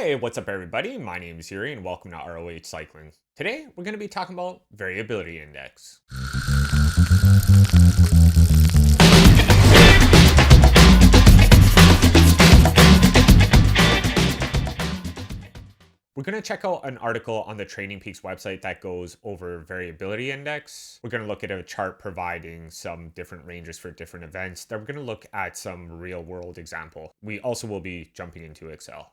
Hey, what's up, everybody? My name is Yuri, and welcome to ROH Cycling. Today, we're going to be talking about variability index. We're going to check out an article on the Training Peaks website that goes over variability index. We're going to look at a chart providing some different ranges for different events. Then we're going to look at some real world example. We also will be jumping into Excel.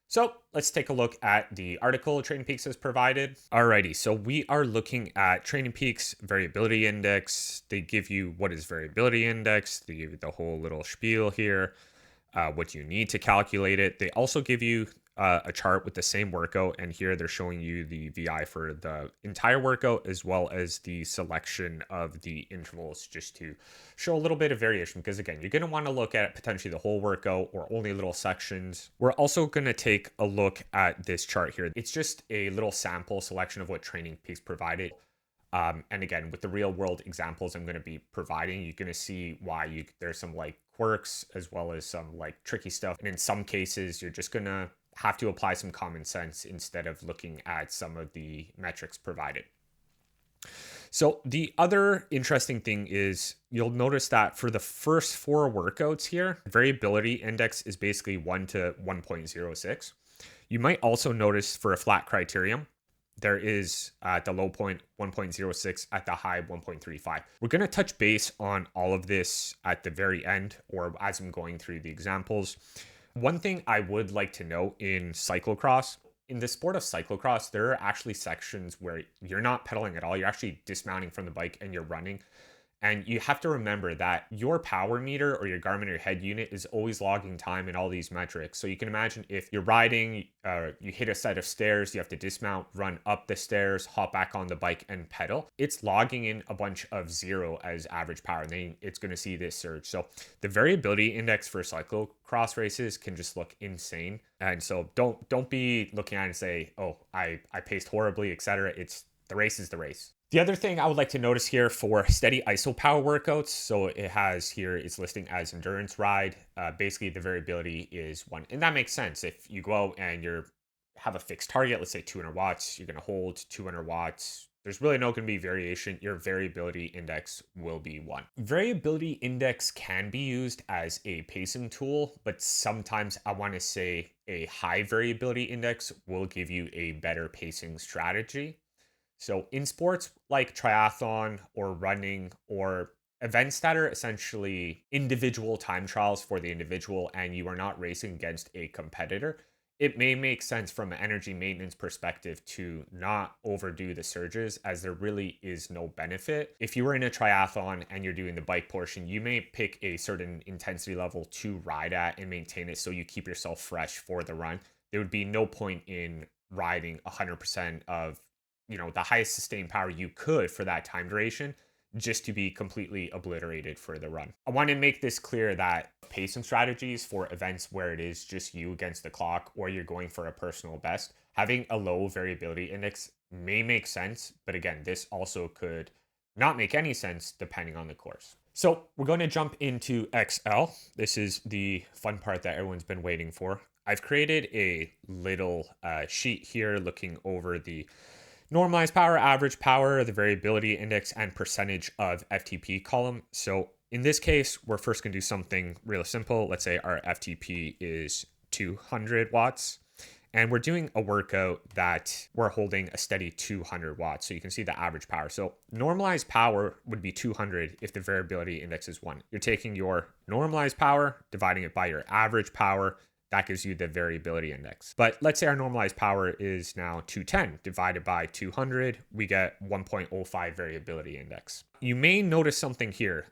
So let's take a look at the article Training Peaks has provided. Alrighty, so we are looking at Training Peaks variability index. They give you what is variability index. They give you the whole little spiel here, what you need to calculate it. They also give you a chart with the same workout, and here they're showing you the VI for the entire workout as well as the selection of the intervals, just to show a little bit of variation, because again, you're going to want to look at potentially the whole workout or only little sections. We're also going to take a look at this chart here. It's just a little sample selection of what Training Peaks provided. And again, with the real world examples I'm going to be providing, you're going to see why there's some like quirks as well as some like tricky stuff. And in some cases, you're just going to have to apply some common sense instead of looking at some of the metrics provided. So the other interesting thing is you'll notice that for the first four workouts here, variability index is basically 1 to 1.06. You might also notice for a flat criterion, there is at the low point 1.06, at the high 1.35. We're going to touch base on all of this at the very end or as I'm going through the examples. One thing I would like to note in cyclocross, in the sport of cyclocross, there are actually sections where you're not pedaling at all. You're actually dismounting from the bike and you're running. And you have to remember that your power meter or your Garmin or your head unit is always logging time in all these metrics. So you can imagine if you're riding, you hit a set of stairs, you have to dismount, run up the stairs, hop back on the bike and pedal. It's logging in a bunch of 0 as average power. And then it's going to see this surge. So the variability index for cyclocross races can just look insane. And so don't be looking at it and say, oh, I paced horribly, etc. It's the race is the race. The other thing I would like to notice here for steady iso power workouts, so it has here, it's listing as endurance ride. Basically, the variability is 1. And that makes sense. If you go out and have a fixed target, let's say 200 watts, you're going to hold 200 watts. There's really not going to be variation. Your variability index will be 1. Variability index can be used as a pacing tool, but sometimes I want to say a high variability index will give you a better pacing strategy. So in sports like triathlon or running or events that are essentially individual time trials for the individual and you are not racing against a competitor, it may make sense from an energy maintenance perspective to not overdo the surges, as there really is no benefit. If you were in a triathlon and you're doing the bike portion, you may pick a certain intensity level to ride at and maintain it so you keep yourself fresh for the run. There would be no point in riding 100% of the highest sustained power you could for that time duration, just to be completely obliterated for the run. I want to make this clear that pacing strategies for events where it is just you against the clock or you're going for a personal best, having a low variability index may make sense. But again, this also could not make any sense depending on the course. So we're going to jump into Excel. This is the fun part that everyone's been waiting for. I've created a little sheet here looking over the normalized power, average power, the variability index, and percentage of FTP column. So in this case, we're first going to do something real simple. Let's say our FTP is 200 watts. And we're doing a workout that we're holding a steady 200 watts. So you can see the average power. So normalized power would be 200 if the variability index is 1. You're taking your normalized power, dividing it by your average power. That gives you the variability index. But let's say our normalized power is now 210 divided by 200, we get 1.05 variability index. You may notice something here,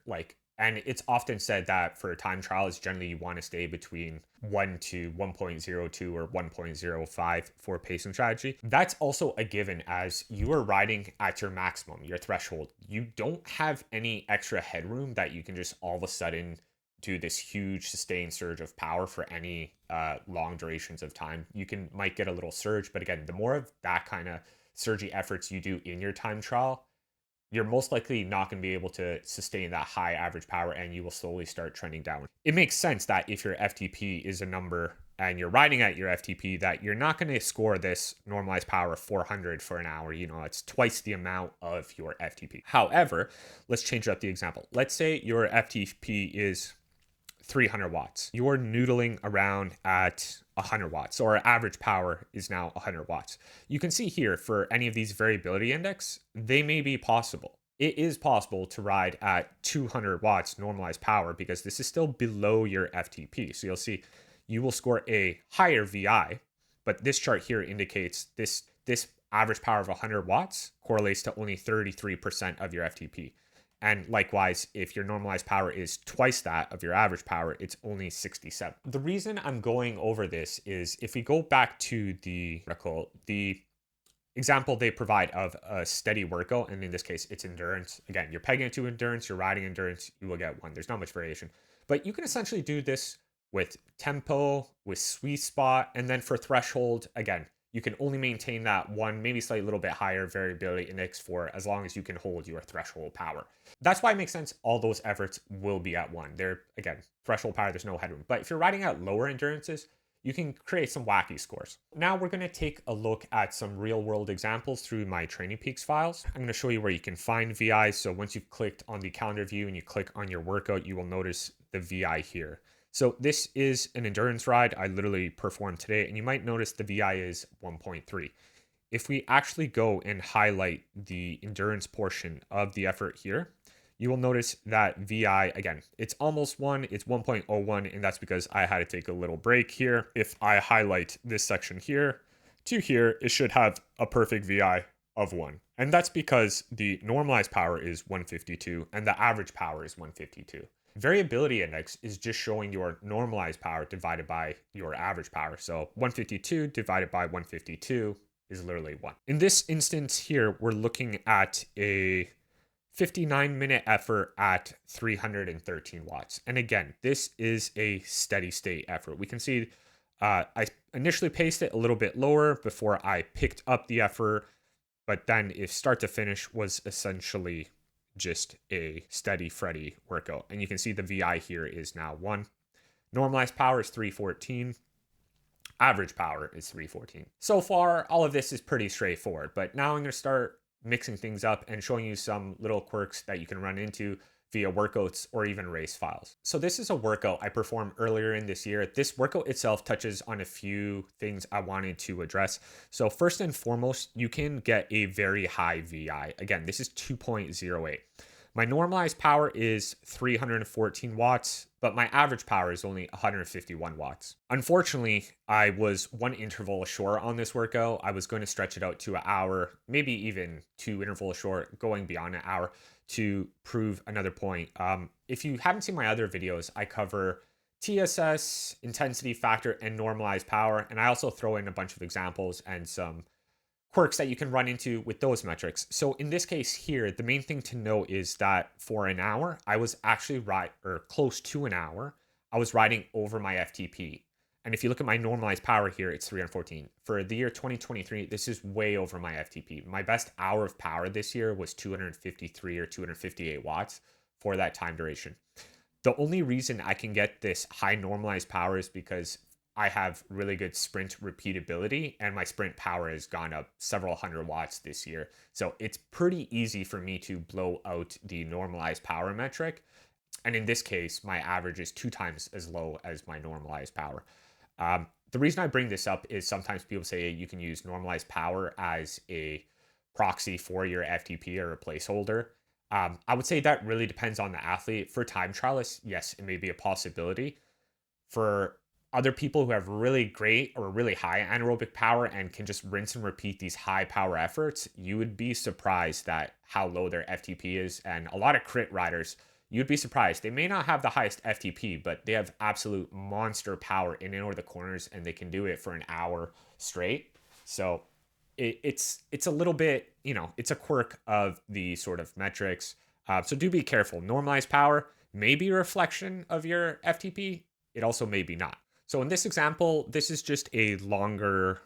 and it's often said that for time trials, generally you want to stay between 1 to 1.02 or 1.05 for pacing strategy. That's also a given, as you are riding at your maximum, your threshold. You don't have any extra headroom that you can just all of a sudden do this huge sustained surge of power for any long durations of time. You might get a little surge, but again, the more of that kind of surgy efforts you do in your time trial, you're most likely not going to be able to sustain that high average power, and you will slowly start trending downward. It makes sense that if your FTP is a number and you're riding at your FTP, that you're not going to score this normalized power of 400 for an hour. You know, it's twice the amount of your FTP. However, let's change up the example. Let's say your FTP is 300 watts. You're noodling around at 100 watts, or average power is now 100 watts. You can see here for any of these variability index, they may be possible. It is possible to ride at 200 watts normalized power because this is still below your FTP. So you'll see you will score a higher VI, but this chart here indicates this average power of 100 watts correlates to only 33% of your FTP. And likewise, if your normalized power is twice that of your average power, it's only 67. The reason I'm going over this is if we go back to the article, the example they provide of a steady workout, and in this case, it's endurance. Again, you're pegging it to endurance, you're riding endurance, you will get one. There's not much variation. But you can essentially do this with tempo, with sweet spot, and then for threshold, again, you can only maintain that one, maybe slightly a little bit higher variability index for as long as you can hold your threshold power. That's why it makes sense all those efforts will be at one. They're, again, threshold power, there's no headroom. But if you're riding at lower endurances, you can create some wacky scores. Now we're going to take a look at some real world examples through my Training Peaks files. I'm going to show you where you can find VI. So once you've clicked on the calendar view and you click on your workout, you will notice the VI here. So this is an endurance ride I literally performed today, and you might notice the VI is 1.3. If we actually go and highlight the endurance portion of the effort here, you will notice that VI, again, it's almost 1, it's 1.01, and that's because I had to take a little break here. If I highlight this section here to here, it should have a perfect VI of 1. And that's because the normalized power is 152 and the average power is 152. Variability index is just showing your normalized power divided by your average power. So 152 divided by 152 is literally 1. In this instance here, we're looking at a 59-minute effort at 313 watts. And again, this is a steady state effort. We can see I initially paced it a little bit lower before I picked up the effort, but then if start to finish was essentially just a steady Freddy workout. And you can see the VI here is now 1. Normalized power is 314. Average power is 314. So far, all of this is pretty straightforward, but now I'm going to start mixing things up and showing you some little quirks that you can run into via workouts or even race files. So this is a workout I performed earlier in this year. This workout itself touches on a few things I wanted to address. So first and foremost, you can get a very high VI. Again, this is 2.08. My normalized power is 314 watts, but my average power is only 151 watts. Unfortunately, I was one interval short on this workout. I was going to stretch it out to an hour, maybe even 2 intervals short, going beyond an hour to prove another point. If you haven't seen my other videos, I cover TSS, intensity factor, and normalized power. And I also throw in a bunch of examples and some quirks that you can run into with those metrics. So in this case here, the main thing to know is that for an hour, I was actually close to an hour, I was riding over my FTP. And if you look at my normalized power here, it's 314. For the year 2023, this is way over my FTP. My best hour of power this year was 253 or 258 watts for that time duration. The only reason I can get this high normalized power is because I have really good sprint repeatability, and my sprint power has gone up several hundred watts this year. So it's pretty easy for me to blow out the normalized power metric. And in this case, my average is 2 times as low as my normalized power. The reason I bring this up is sometimes people say you can use normalized power as a proxy for your FTP or a placeholder. I would say that really depends on the athlete. For time trialists, yes, it may be a possibility. For other people who have really great or really high anaerobic power and can just rinse and repeat these high power efforts, you would be surprised at how low their FTP is. And a lot of crit riders, you'd be surprised. They may not have the highest FTP, but they have absolute monster power in and over the corners, and they can do it for an hour straight. So it's a little bit, it's a quirk of the sort of metrics. So do be careful. Normalized power may be a reflection of your FTP. It also may be not. So in this example, this is just a longer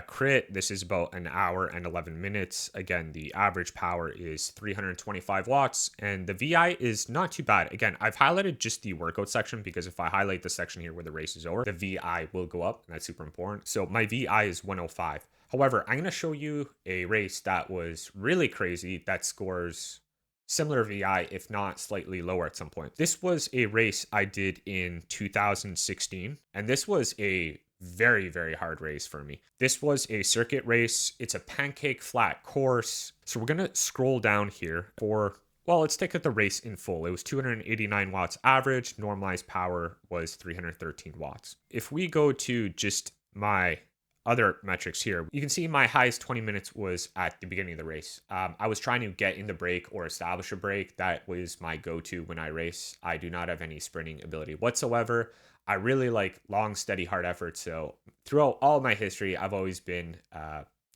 Crit, this is about an hour and 11 minutes. Again, the average power is 325 watts, and the VI is not too bad. Again, I've highlighted just the workout section because if I highlight the section here where the race is over, the VI will go up, and that's super important. So my VI is 105. However, I'm going to show you a race that was really crazy that scores similar VI, if not slightly lower at some point. This was a race I did in 2016, and this was a very, very hard race for me. This was a circuit race. It's a pancake flat course. So we're going to scroll down here for, well, let's take the race in full. It was 289 watts average. Normalized power was 313 watts. If we go to just my other metrics here, you can see my highest 20 minutes was at the beginning of the race. I was trying to get in the break or establish a break. That was my go-to when I race. I do not have any sprinting ability whatsoever. I really like long, steady, hard effort. So throughout all my history, I've always been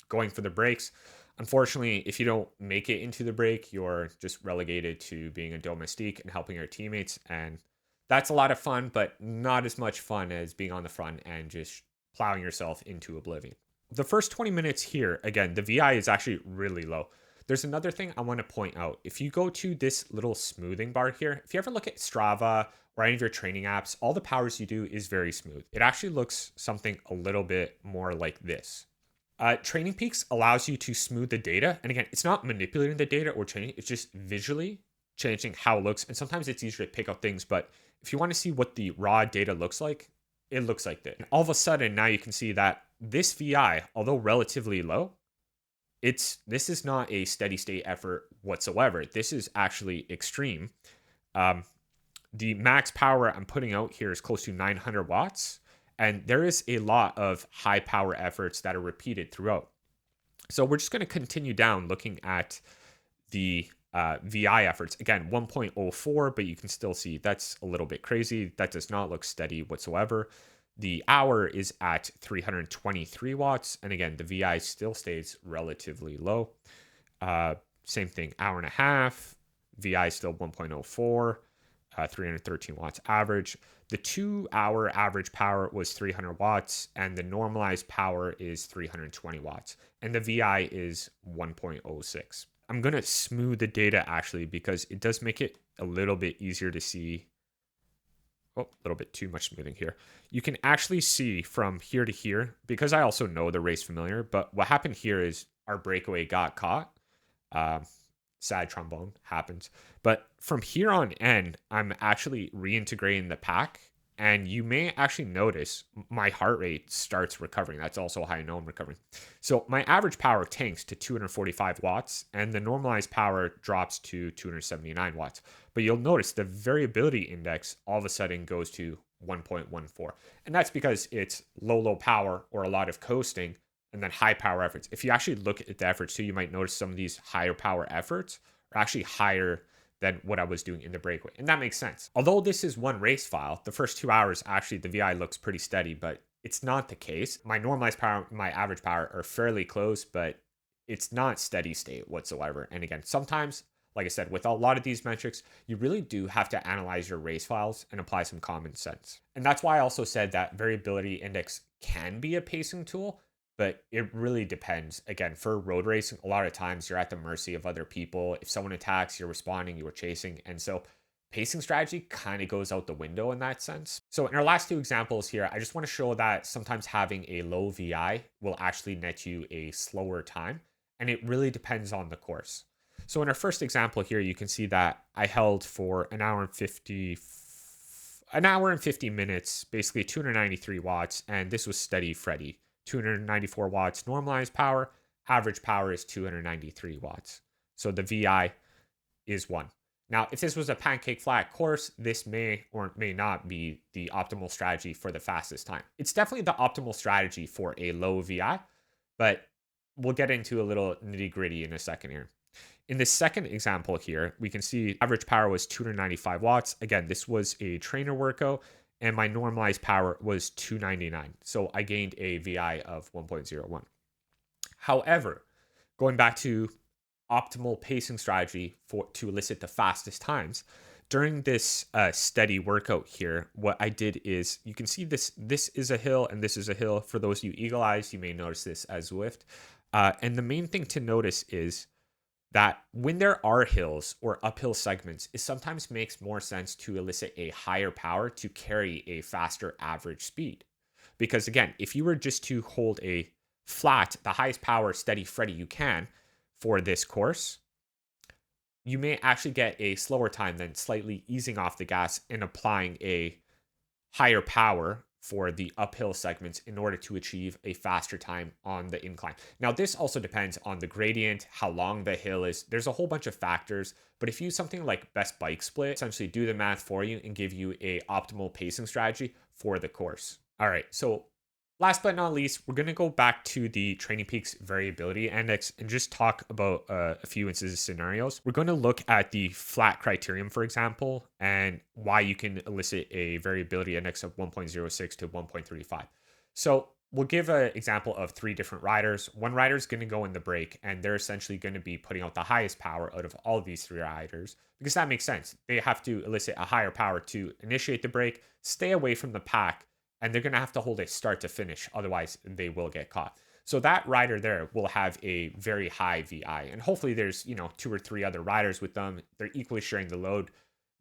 going for the breaks. Unfortunately, if you don't make it into the break, you're just relegated to being a domestique and helping your teammates. And that's a lot of fun, but not as much fun as being on the front and just plowing yourself into oblivion. The first 20 minutes here, again, the VI is actually really low. There's another thing I want to point out. If you go to this little smoothing bar here, if you ever look at Strava or any of your training apps, all the powers you do is very smooth. It actually looks something a little bit more like this. Training Peaks allows you to smooth the data. And again, it's not manipulating the data or changing, it's just visually changing how it looks. And sometimes it's easier to pick out things, but if you want to see what the raw data looks like, it looks like this. And all of a sudden, now you can see that this VI, although relatively low, this is not a steady state effort whatsoever. This is actually extreme. The max power I'm putting out here is close to 900 watts. And there is a lot of high power efforts that are repeated throughout. So we're just going to continue down looking at the VI efforts. Again, 1.04, but you can still see that's a little bit crazy. That does not look steady whatsoever. The hour is at 323 watts. And again, the VI still stays relatively low. Same thing, hour and a half. VI still 1.04, 313 watts average. The 2 hour average power was 300 watts, and the normalized power is 320 watts. And the VI is 1.06. I'm going to smooth the data actually because it does make it a little bit easier to see. Oh, a little bit too much smoothing here. You can actually see from here to here, because I also know the race familiar, but what happened here is our breakaway got caught. Sad trombone happens. But from here on end, I'm actually reintegrating the pack. And you may actually notice my heart rate starts recovering. That's also how I know I'm recovering. So my average power tanks to 245 watts and the normalized power drops to 279 watts. But you'll notice the variability index all of a sudden goes to 1.14. And that's because it's low power or a lot of coasting and then high power efforts. If you actually look at the efforts too, you might notice some of these higher power efforts are actually higher than what I was doing in the breakaway. And that makes sense. Although this is one race file, the first 2 hours, actually the VI looks pretty steady, but it's not the case. My normalized power, my average power are fairly close, but it's not steady state whatsoever. And again, sometimes, like I said, with a lot of these metrics, you really do have to analyze your race files and apply some common sense. And that's why I also said that variability index can be a pacing tool, but it really depends. Again, for road racing, a lot of times you're at the mercy of other people. If someone attacks, you're responding, you are chasing. And so pacing strategy kind of goes out the window in that sense. So in our last 2 examples here, I just want to show that sometimes having a low VI will actually net you a slower time. And it really depends on the course. So in our first example here, you can see that I held for an hour and 50 minutes, basically 293 watts. And this was steady Freddy. 294 watts normalized power, average power is 293 watts. So the VI is 1. Now, if this was a pancake flat course, this may or may not be the optimal strategy for the fastest time. It's definitely the optimal strategy for a low VI, but we'll get into a little nitty gritty in a second here. In the second example here, we can see average power was 295 watts. Again, this was a trainer workout, and my normalized power was 299. So I gained a VI of 1.01. However, going back to optimal pacing strategy to elicit the fastest times, During this steady workout here, what I did is you can see this is a hill and this is a hill. For those of you eagle eyes, you may notice this as Zwift. And the main thing to notice is that when there are hills or uphill segments, it sometimes makes more sense to elicit a higher power to carry a faster average speed. Because again, if you were just to hold a flat, the highest power steady Freddy you can for this course, you may actually get a slower time than slightly easing off the gas and applying a higher power for the uphill segments in order to achieve a faster time on the incline. Now, this also depends on the gradient, how long the hill is. There's a whole bunch of factors, but if you use something like best bike split, essentially do the math for you and give you a optimal pacing strategy for the course. All right, so last but not least, we're going to go back to the Training Peaks Variability Index and just talk about a few instances scenarios. We're going to look at the flat criterion, for example, and why you can elicit a variability index of 1.06 to 1.35. So we'll give an example of three different riders. One rider is going to go in the break, and they're essentially going to be putting out the highest power out of all of these three riders because that makes sense. They have to elicit a higher power to initiate the break, stay away from the pack, and they're going to have to hold it start to finish. Otherwise, they will get caught. So that rider there will have a very high VI. And hopefully there's, two or three other riders with them. They're equally sharing the load.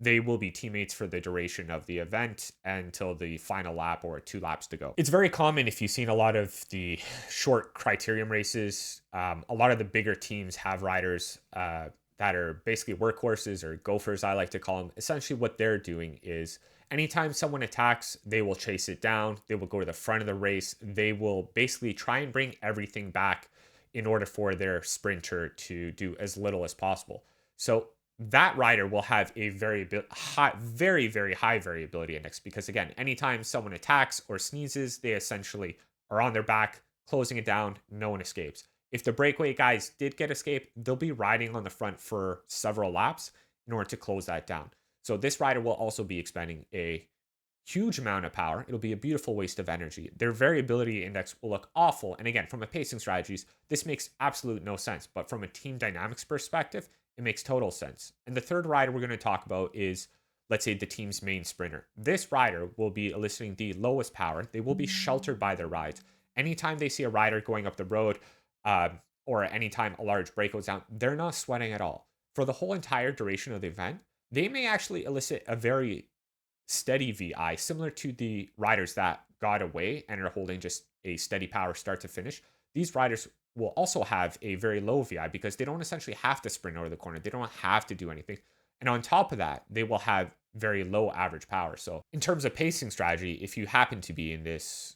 They will be teammates for the duration of the event until the final lap or 2 laps to go. It's very common if you've seen a lot of the short criterium races. A lot of the bigger teams have riders that are basically workhorses or gophers, I like to call them. Essentially what they're doing is anytime someone attacks, they will chase it down. They will go to the front of the race. They will basically try and bring everything back in order for their sprinter to do as little as possible. So that rider will have a very high variability index because, again, anytime someone attacks or sneezes, they essentially are on their back, closing it down. No one escapes. If the breakaway guys did get escape, they'll be riding on the front for several laps in order to close that down. So this rider will also be expending a huge amount of power. It'll be a beautiful waste of energy. Their variability index will look awful. And again, from a pacing strategies, this makes absolute no sense. But from a team dynamics perspective, it makes total sense. And the third rider we're going to talk about is, let's say, the team's main sprinter. This rider will be eliciting the lowest power. They will be sheltered by their rides. Anytime they see a rider going up the road, or anytime a large break goes down, they're not sweating at all. For the whole entire duration of the event, they may actually elicit a very steady VI, similar to the riders that got away and are holding just a steady power start to finish. These riders will also have a very low VI because they don't essentially have to sprint over the corner. They don't have to do anything. And on top of that, they will have very low average power. So in terms of pacing strategy, if you happen to be in this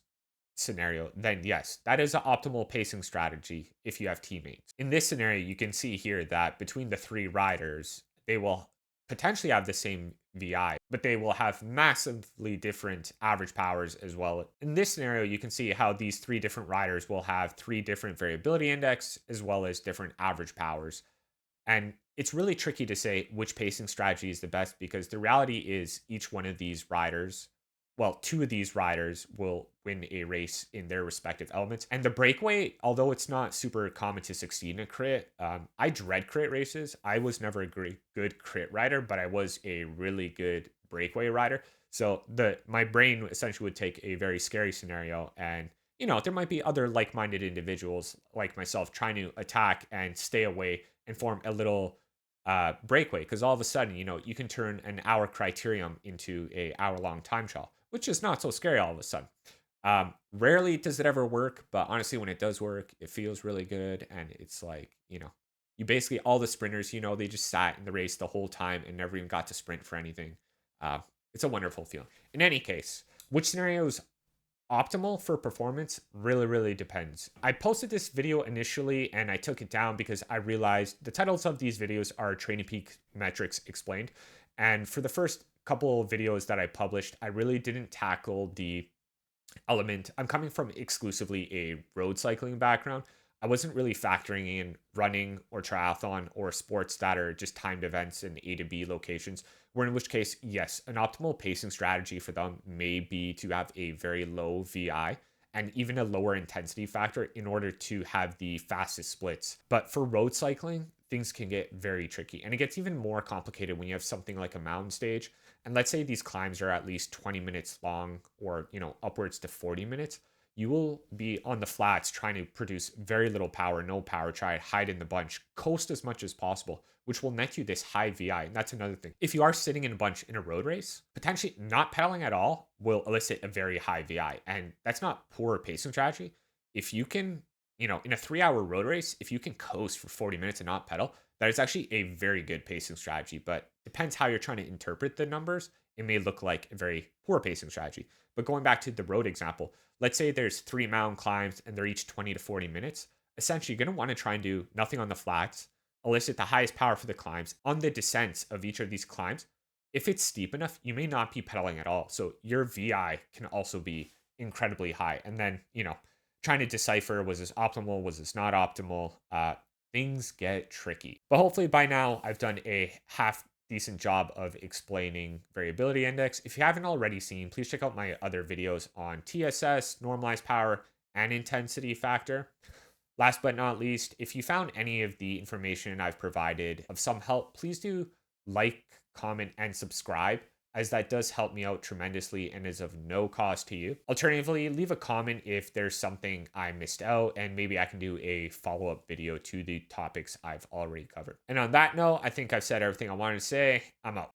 scenario, then yes, that is an optimal pacing strategy if you have teammates. In this scenario, you can see here that between the three riders, they will potentially have the same VI, but they will have massively different average powers as well. In this scenario, you can see how these three different riders will have three different variability index as well as different average powers. And it's really tricky to say which pacing strategy is the best because the reality is each one of these riders, well, two of these riders will win a race in their respective elements. And the breakaway, although it's not super common to succeed in a crit, I dread crit races. I was never a good crit rider, but I was a really good breakaway rider. So my brain essentially would take a very scary scenario and there might be other like-minded individuals like myself trying to attack and stay away and form a little breakaway because all of a sudden, you can turn an hour criterium into a hour-long time trial, which is not so scary all of a sudden. Rarely does it ever work, but honestly, when it does work, it feels really good. And it's like, you basically, all the sprinters, they just sat in the race the whole time and never even got to sprint for anything. It's a wonderful feeling. In any case, which scenarios optimal for performance really depends. I posted this video initially and I took it down because I realized the titles of these videos are Training Peak Metrics Explained. And for the first couple of videos that I published, I really didn't tackle the element. I'm coming from exclusively a road cycling background. I wasn't really factoring in running or triathlon or sports that are just timed events in A to B locations, where in which case, yes, an optimal pacing strategy for them may be to have a very low VI and even a lower intensity factor in order to have the fastest splits. But for road cycling, things can get very tricky. And it gets even more complicated when you have something like a mountain stage. And let's say these climbs are at least 20 minutes long or, upwards to 40 minutes. You will be on the flats trying to produce very little power, no power, try to hide in the bunch, coast as much as possible, which will net you this high VI. And that's another thing. If you are sitting in a bunch in a road race, potentially not pedaling at all will elicit a very high VI. And that's not poor pacing strategy. If you can, in a 3 hour road race, if you can coast for 40 minutes and not pedal, that is actually a very good pacing strategy. But depends how you're trying to interpret the numbers. It may look like a very poor pacing strategy. But going back to the road example, let's say there's 3 mountain climbs and they're each 20 to 40 minutes. Essentially, you're going to want to try and do nothing on the flats, elicit the highest power for the climbs. On the descents of each of these climbs, if it's steep enough, you may not be pedaling at all. So your VI can also be incredibly high. And then, trying to decipher, was this optimal? Was this not optimal? Things get tricky. But hopefully by now I've done a half decent job of explaining variability index. If you haven't already seen, please check out my other videos on TSS, normalized power, and intensity factor. Last but not least, if you found any of the information I've provided of some help, please do like, comment, and subscribe, as that does help me out tremendously and is of no cost to you. Alternatively, leave a comment if there's something I missed out, and maybe I can do a follow-up video to the topics I've already covered. And on that note, I think I've said everything I wanted to say. I'm out.